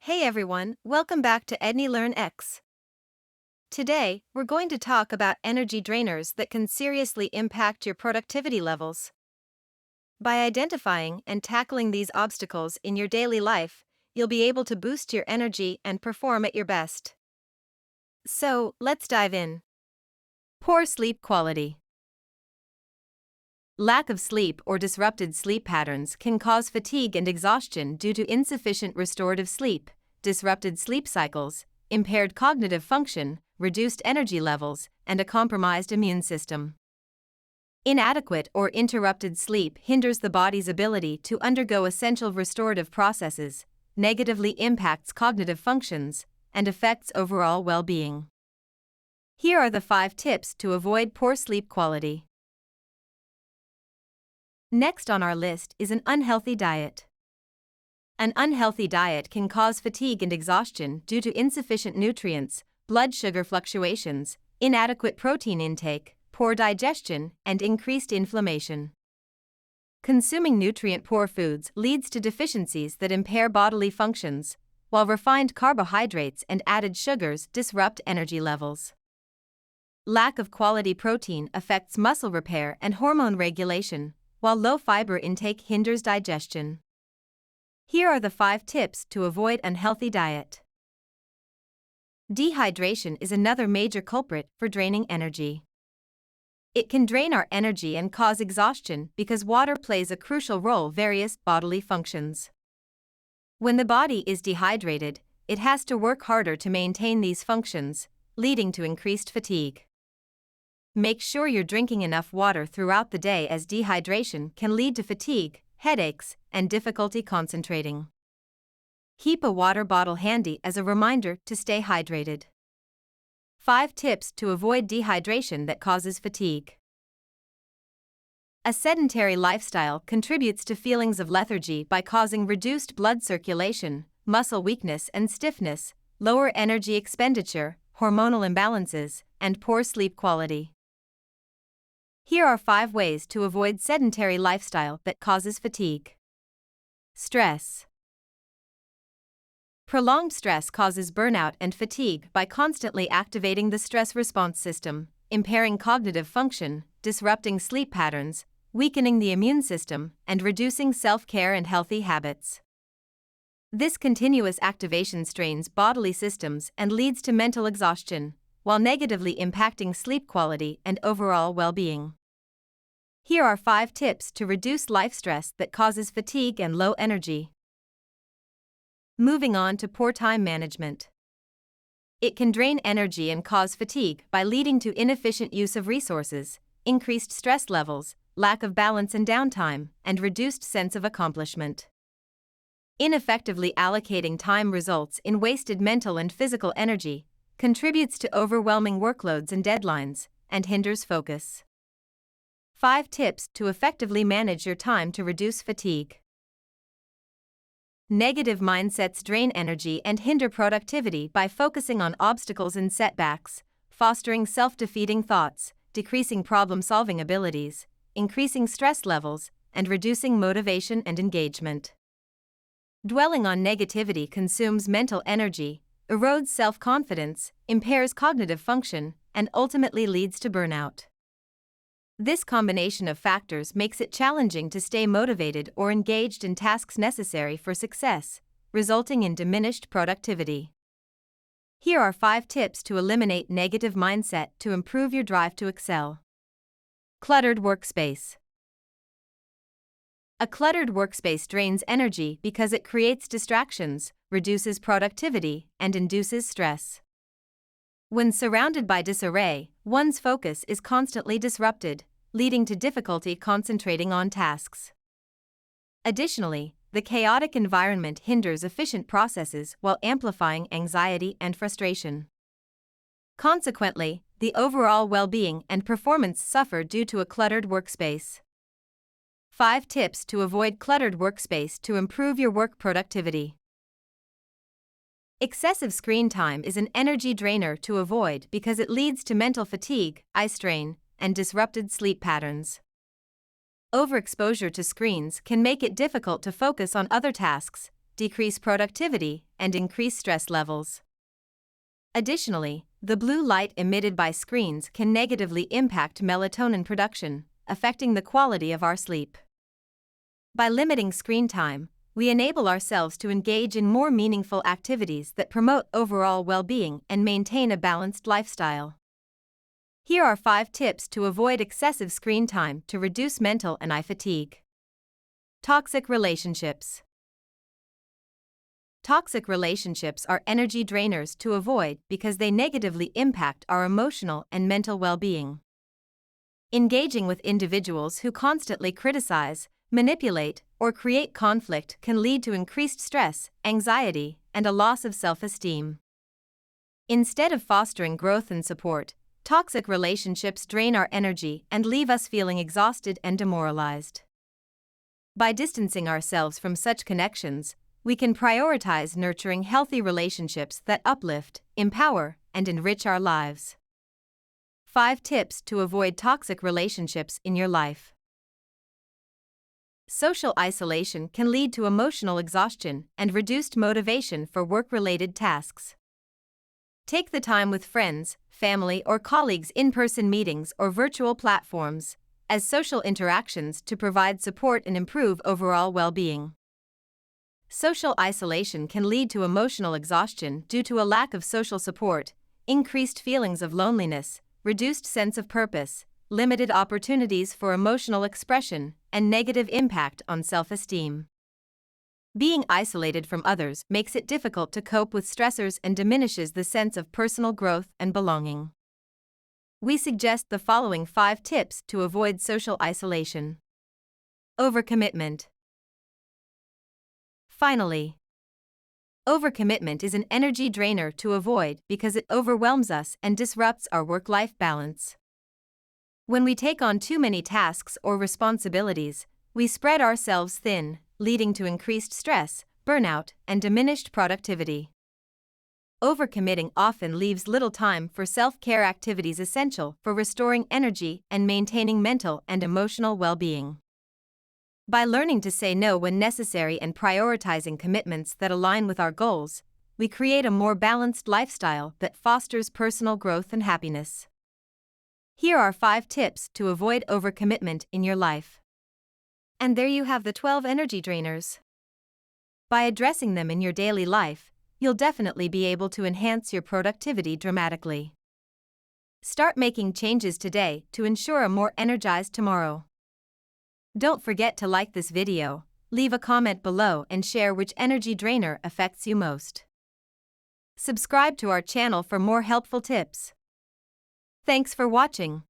Hey everyone, welcome back to EdNeyLearnX. Today, we're going to talk about energy drainers that can seriously impact your productivity levels. By identifying and tackling these obstacles in your daily life, you'll be able to boost your energy and perform at your best. So, let's dive in. Poor sleep quality. Lack of sleep or disrupted sleep patterns can cause fatigue and exhaustion due to insufficient restorative sleep, disrupted sleep cycles, impaired cognitive function, reduced energy levels, and a compromised immune system. Inadequate or interrupted sleep hinders the body's ability to undergo essential restorative processes, negatively impacts cognitive functions, and affects overall well-being. Here are the 5 tips to avoid poor sleep quality. Next on our list is an unhealthy diet. An unhealthy diet can cause fatigue and exhaustion due to insufficient nutrients, blood sugar fluctuations, inadequate protein intake, poor digestion, and increased inflammation. Consuming nutrient-poor foods leads to deficiencies that impair bodily functions, while refined carbohydrates and added sugars disrupt energy levels. Lack of quality protein affects muscle repair and hormone regulation, while low fiber intake hinders digestion. Here are the 5 tips to avoid unhealthy diet. Dehydration is another major culprit for draining energy. It can drain our energy and cause exhaustion because water plays a crucial role in various bodily functions. When the body is dehydrated, it has to work harder to maintain these functions, leading to increased fatigue. Make sure you're drinking enough water throughout the day, as dehydration can lead to fatigue, headaches, and difficulty concentrating. Keep a water bottle handy as a reminder to stay hydrated. 5 tips to avoid dehydration that causes fatigue. A sedentary lifestyle contributes to feelings of lethargy by causing reduced blood circulation, muscle weakness and stiffness, lower energy expenditure, hormonal imbalances, and poor sleep quality. Here are 5 ways to avoid sedentary lifestyle that causes fatigue. Stress. Prolonged stress causes burnout and fatigue by constantly activating the stress response system, impairing cognitive function, disrupting sleep patterns, weakening the immune system, and reducing self-care and healthy habits. This continuous activation strains bodily systems and leads to mental exhaustion, while negatively impacting sleep quality and overall well-being. Here are 5 tips to reduce life stress that causes fatigue and low energy. Moving on to poor time management. It can drain energy and cause fatigue by leading to inefficient use of resources, increased stress levels, lack of balance and downtime, and reduced sense of accomplishment. Ineffectively allocating time results in wasted mental and physical energy, contributes to overwhelming workloads and deadlines, and hinders focus. 5 tips to effectively manage your time to reduce fatigue. Negative mindsets drain energy and hinder productivity by focusing on obstacles and setbacks, fostering self-defeating thoughts, decreasing problem-solving abilities, increasing stress levels, and reducing motivation and engagement. Dwelling on negativity consumes mental energy, erodes self-confidence, impairs cognitive function, and ultimately leads to burnout. This combination of factors makes it challenging to stay motivated or engaged in tasks necessary for success, resulting in diminished productivity. Here are 5 tips to eliminate negative mindset to improve your drive to excel. Cluttered workspace. A cluttered workspace drains energy because it creates distractions, reduces productivity, and induces stress. When surrounded by disarray, one's focus is constantly disrupted, leading to difficulty concentrating on tasks. Additionally, the chaotic environment hinders efficient processes while amplifying anxiety and frustration. Consequently, the overall well-being and performance suffer due to a cluttered workspace. 5 tips to avoid cluttered workspace to improve your work productivity. Excessive screen time is an energy drainer to avoid because it leads to mental fatigue, eye strain, and disrupted sleep patterns. Overexposure to screens can make it difficult to focus on other tasks, decrease productivity, and increase stress levels. Additionally, the blue light emitted by screens can negatively impact melatonin production, affecting the quality of our sleep. By limiting screen time, we enable ourselves to engage in more meaningful activities that promote overall well-being and maintain a balanced lifestyle. Here are 5 tips to avoid excessive screen time to reduce mental and eye fatigue. Toxic relationships. Toxic relationships are energy drainers to avoid because they negatively impact our emotional and mental well-being. Engaging with individuals who constantly criticize, manipulate, or create conflict can lead to increased stress, anxiety, and a loss of self-esteem. Instead of fostering growth and support, toxic relationships drain our energy and leave us feeling exhausted and demoralized. By distancing ourselves from such connections, we can prioritize nurturing healthy relationships that uplift, empower, and enrich our lives. 5 tips to avoid toxic relationships in your life. Social isolation can lead to emotional exhaustion and reduced motivation for work-related tasks. Take the time with friends, family, or colleagues, in-person meetings, or virtual platforms, as social interactions to provide support and improve overall well-being. Social isolation can lead to emotional exhaustion due to a lack of social support, increased feelings of loneliness, reduced sense of purpose, limited opportunities for emotional expression, and negative impact on self-esteem. Being isolated from others makes it difficult to cope with stressors and diminishes the sense of personal growth and belonging. We suggest the following 5 tips to avoid social isolation. Overcommitment. Finally, overcommitment is an energy drainer to avoid because it overwhelms us and disrupts our work-life balance. When we take on too many tasks or responsibilities, we spread ourselves thin, leading to increased stress, burnout, and diminished productivity. Overcommitting often leaves little time for self-care activities essential for restoring energy and maintaining mental and emotional well-being. By learning to say no when necessary and prioritizing commitments that align with our goals, we create a more balanced lifestyle that fosters personal growth and happiness. Here are 5 tips to avoid overcommitment in your life. And there you have the 12 energy drainers. By addressing them in your daily life, you'll definitely be able to enhance your productivity dramatically. Start making changes today to ensure a more energized tomorrow. Don't forget to like this video, leave a comment below, and share which energy drainer affects you most. Subscribe to our channel for more helpful tips. Thanks for watching.